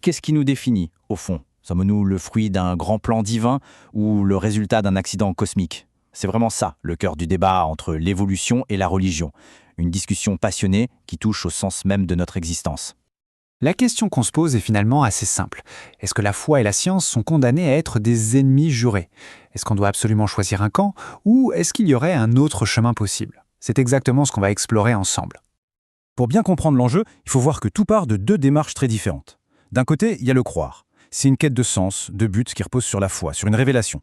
qu'est-ce qui nous définit, au fond? Sommes-nous le fruit d'un grand plan divin ou le résultat d'un accident cosmique? C'est vraiment ça, le cœur du débat entre l'évolution et la religion. Une discussion passionnée qui touche au sens même de notre existence. La question qu'on se pose est finalement assez simple. Est-ce que la foi et la science sont condamnées à être des ennemis jurés? Est-ce qu'on doit absolument choisir un camp ou est-ce qu'il y aurait un autre chemin possible? C'est exactement ce qu'on va explorer ensemble. Pour bien comprendre l'enjeu, il faut voir que tout part de deux démarches très différentes. D'un côté, il y a le croire. C'est une quête de sens, de but qui repose sur la foi, sur une révélation.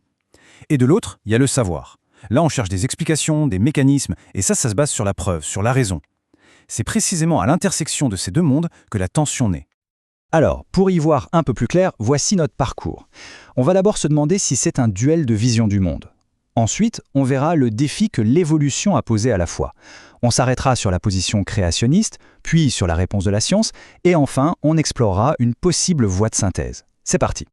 Et de l'autre, il y a le savoir. Là, on cherche des explications, des mécanismes, et ça se base sur la preuve, sur la raison. C'est précisément à l'intersection de ces deux mondes que la tension naît. Alors, pour y voir un peu plus clair, voici notre parcours. On va d'abord se demander si c'est un duel de vision du monde. Ensuite, on verra le défi que l'évolution a posé à la foi. On s'arrêtera sur la position créationniste, puis sur la réponse de la science, et enfin, on explorera une possible voie de synthèse. C'est parti.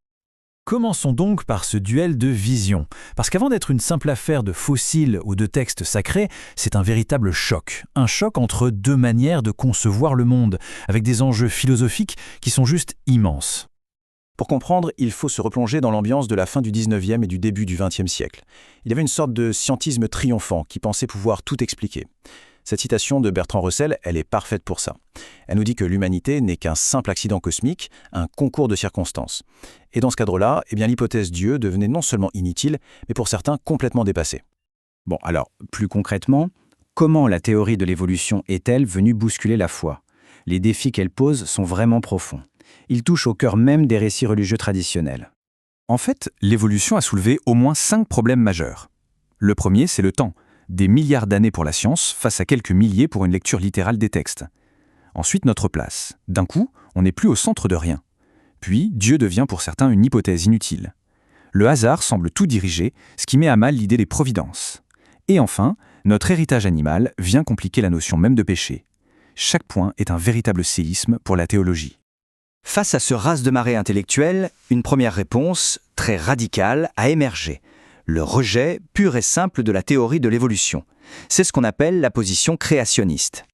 Commençons donc par ce duel de vision. Parce qu'avant d'être une simple affaire de fossiles ou de textes sacrés, c'est un véritable choc. Un choc entre deux manières de concevoir le monde, avec des enjeux philosophiques qui sont juste immenses. Pour comprendre, il faut se replonger dans l'ambiance de la fin du 19e et du début du 20e siècle. Il y avait une sorte de scientisme triomphant qui pensait pouvoir tout expliquer. Cette citation de Bertrand Russell, elle est parfaite pour ça. Elle nous dit que l'humanité n'est qu'un simple accident cosmique, un concours de circonstances. Et dans ce cadre-là, l'hypothèse Dieu devenait non seulement inutile, mais pour certains complètement dépassée. Bon, alors, plus concrètement, comment la théorie de l'évolution est-elle venue bousculer la foi? Les défis qu'elle pose sont vraiment profonds. Ils touchent au cœur même des récits religieux traditionnels. En fait, l'évolution a soulevé au moins 5 problèmes majeurs. Le premier, c'est le temps. Des milliards d'années pour la science face à quelques milliers pour une lecture littérale des textes. Ensuite, notre place. D'un coup, on n'est plus au centre de rien. Puis, Dieu devient pour certains une hypothèse inutile. Le hasard semble tout diriger, ce qui met à mal l'idée des providences. Et enfin, notre héritage animal vient compliquer la notion même de péché. Chaque point est un véritable séisme pour la théologie. Face à ce raz-de-marée intellectuel, une première réponse, très radicale, a émergé. Le rejet pur et simple de la théorie de l'évolution. C'est ce qu'on appelle la position créationniste.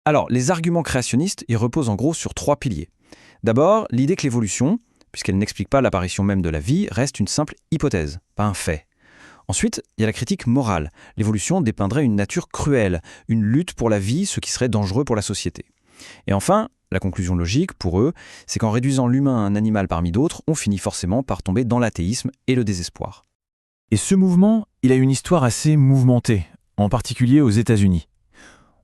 Alors, les arguments créationnistes, ils reposent en gros sur 3 piliers. D'abord, l'idée que l'évolution, puisqu'elle n'explique pas l'apparition même de la vie, reste une simple hypothèse, pas un fait. Ensuite, il y a la critique morale. L'évolution dépeindrait une nature cruelle, une lutte pour la vie, ce qui serait dangereux pour la société. Et enfin, la conclusion logique, pour eux, c'est qu'en réduisant l'humain à un animal parmi d'autres, on finit forcément par tomber dans l'athéisme et le désespoir. Et ce mouvement, il a une histoire assez mouvementée, en particulier aux États-Unis.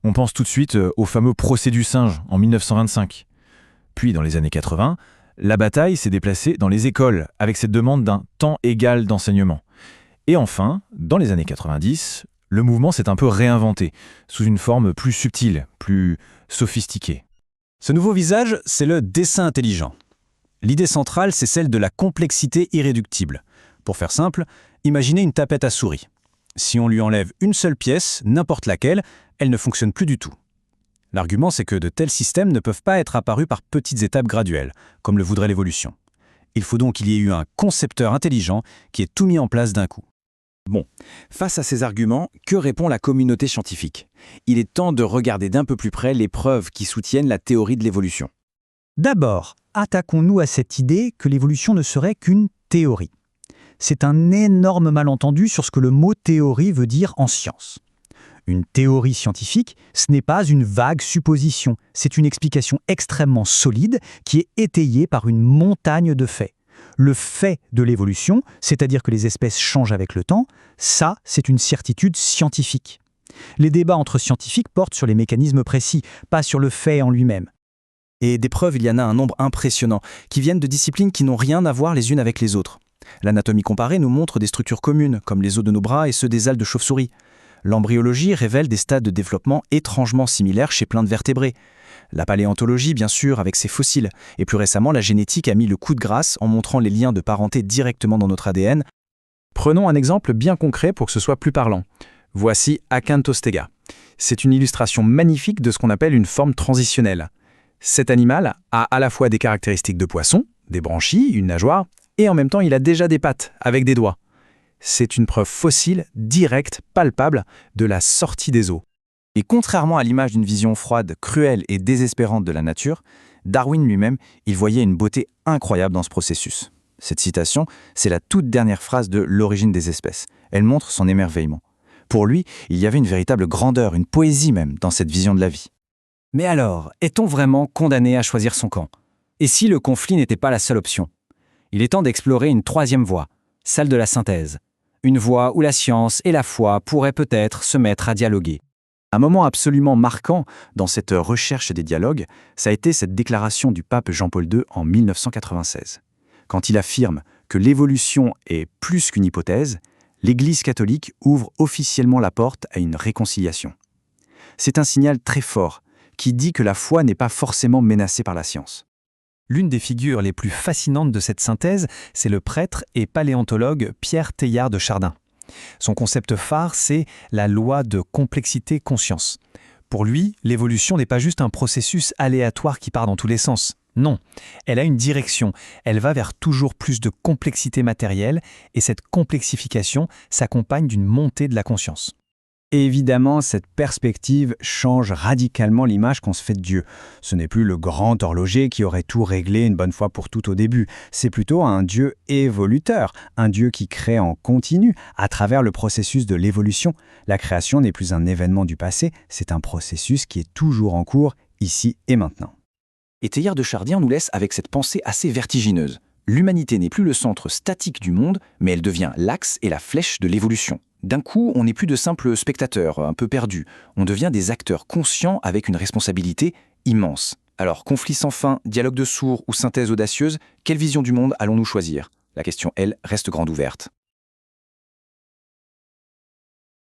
On pense tout de suite au fameux procès du singe en 1925. Puis, dans les années 80, la bataille s'est déplacée dans les écoles, avec cette demande d'un temps égal d'enseignement. Et enfin, dans les années 90, le mouvement s'est un peu réinventé, sous une forme plus subtile, plus sophistiquée. Ce nouveau visage, c'est le dessin intelligent. L'idée centrale, c'est celle de la complexité irréductible. Pour faire simple, imaginez une tapette à souris. Si on lui enlève une seule pièce, n'importe laquelle, elle ne fonctionne plus du tout. L'argument, c'est que de tels systèmes ne peuvent pas être apparus par petites étapes graduelles, comme le voudrait l'évolution. Il faut donc qu'il y ait eu un concepteur intelligent qui ait tout mis en place d'un coup. Bon, face à ces arguments, que répond la communauté scientifique? Il est temps de regarder d'un peu plus près les preuves qui soutiennent la théorie de l'évolution. D'abord, attaquons-nous à cette idée que l'évolution ne serait qu'une théorie. C'est un énorme malentendu sur ce que le mot théorie veut dire en science. Une théorie scientifique, ce n'est pas une vague supposition, c'est une explication extrêmement solide qui est étayée par une montagne de faits. Le fait de l'évolution, c'est-à-dire que les espèces changent avec le temps, ça, c'est une certitude scientifique. Les débats entre scientifiques portent sur les mécanismes précis, pas sur le fait en lui-même. Et des preuves, il y en a un nombre impressionnant, qui viennent de disciplines qui n'ont rien à voir les unes avec les autres. L'anatomie comparée nous montre des structures communes, comme les os de nos bras et ceux des ailes de chauve-souris. L'embryologie révèle des stades de développement étrangement similaires chez plein de vertébrés. La paléontologie, bien sûr, avec ses fossiles. Et plus récemment, la génétique a mis le coup de grâce en montrant les liens de parenté directement dans notre ADN. Prenons un exemple bien concret pour que ce soit plus parlant. Voici Acanthostega. C'est une illustration magnifique de ce qu'on appelle une forme transitionnelle. Cet animal a à la fois des caractéristiques de poisson, des branchies, une nageoire, et en même temps il a déjà des pattes, avec des doigts. C'est une preuve fossile, directe, palpable, de la sortie des os. Et contrairement à l'image d'une vision froide, cruelle et désespérante de la nature, Darwin lui-même, il voyait une beauté incroyable dans ce processus. Cette citation, c'est la toute dernière phrase de L'origine des espèces. Elle montre son émerveillement. Pour lui, il y avait une véritable grandeur, une poésie même, dans cette vision de la vie. Mais alors, est-on vraiment condamné à choisir son camp? Et si le conflit n'était pas la seule option? Il est temps d'explorer une troisième voie, celle de la synthèse. Une voie où la science et la foi pourraient peut-être se mettre à dialoguer. Un moment absolument marquant dans cette recherche des dialogues, ça a été cette déclaration du pape Jean-Paul II en 1996. Quand il affirme que l'évolution est plus qu'une hypothèse, l'Église catholique ouvre officiellement la porte à une réconciliation. C'est un signal très fort qui dit que la foi n'est pas forcément menacée par la science. L'une des figures les plus fascinantes de cette synthèse, c'est le prêtre et paléontologue Pierre Teilhard de Chardin. Son concept phare, c'est la loi de complexité-conscience. Pour lui, l'évolution n'est pas juste un processus aléatoire qui part dans tous les sens. Non, elle a une direction, elle va vers toujours plus de complexité matérielle et cette complexification s'accompagne d'une montée de la conscience. Et évidemment, cette perspective change radicalement l'image qu'on se fait de Dieu. Ce n'est plus le grand horloger qui aurait tout réglé une bonne fois pour toutes au début. C'est plutôt un Dieu évoluteur, un Dieu qui crée en continu à travers le processus de l'évolution. La création n'est plus un événement du passé, c'est un processus qui est toujours en cours, ici et maintenant. Et Teilhard de Chardin nous laisse avec cette pensée assez vertigineuse. L'humanité n'est plus le centre statique du monde, mais elle devient l'axe et la flèche de l'évolution. D'un coup, on n'est plus de simples spectateurs, un peu perdus. On devient des acteurs conscients avec une responsabilité immense. Alors, conflit sans fin, dialogue de sourds ou synthèse audacieuse, quelle vision du monde allons-nous choisir? La question, elle, reste grande ouverte.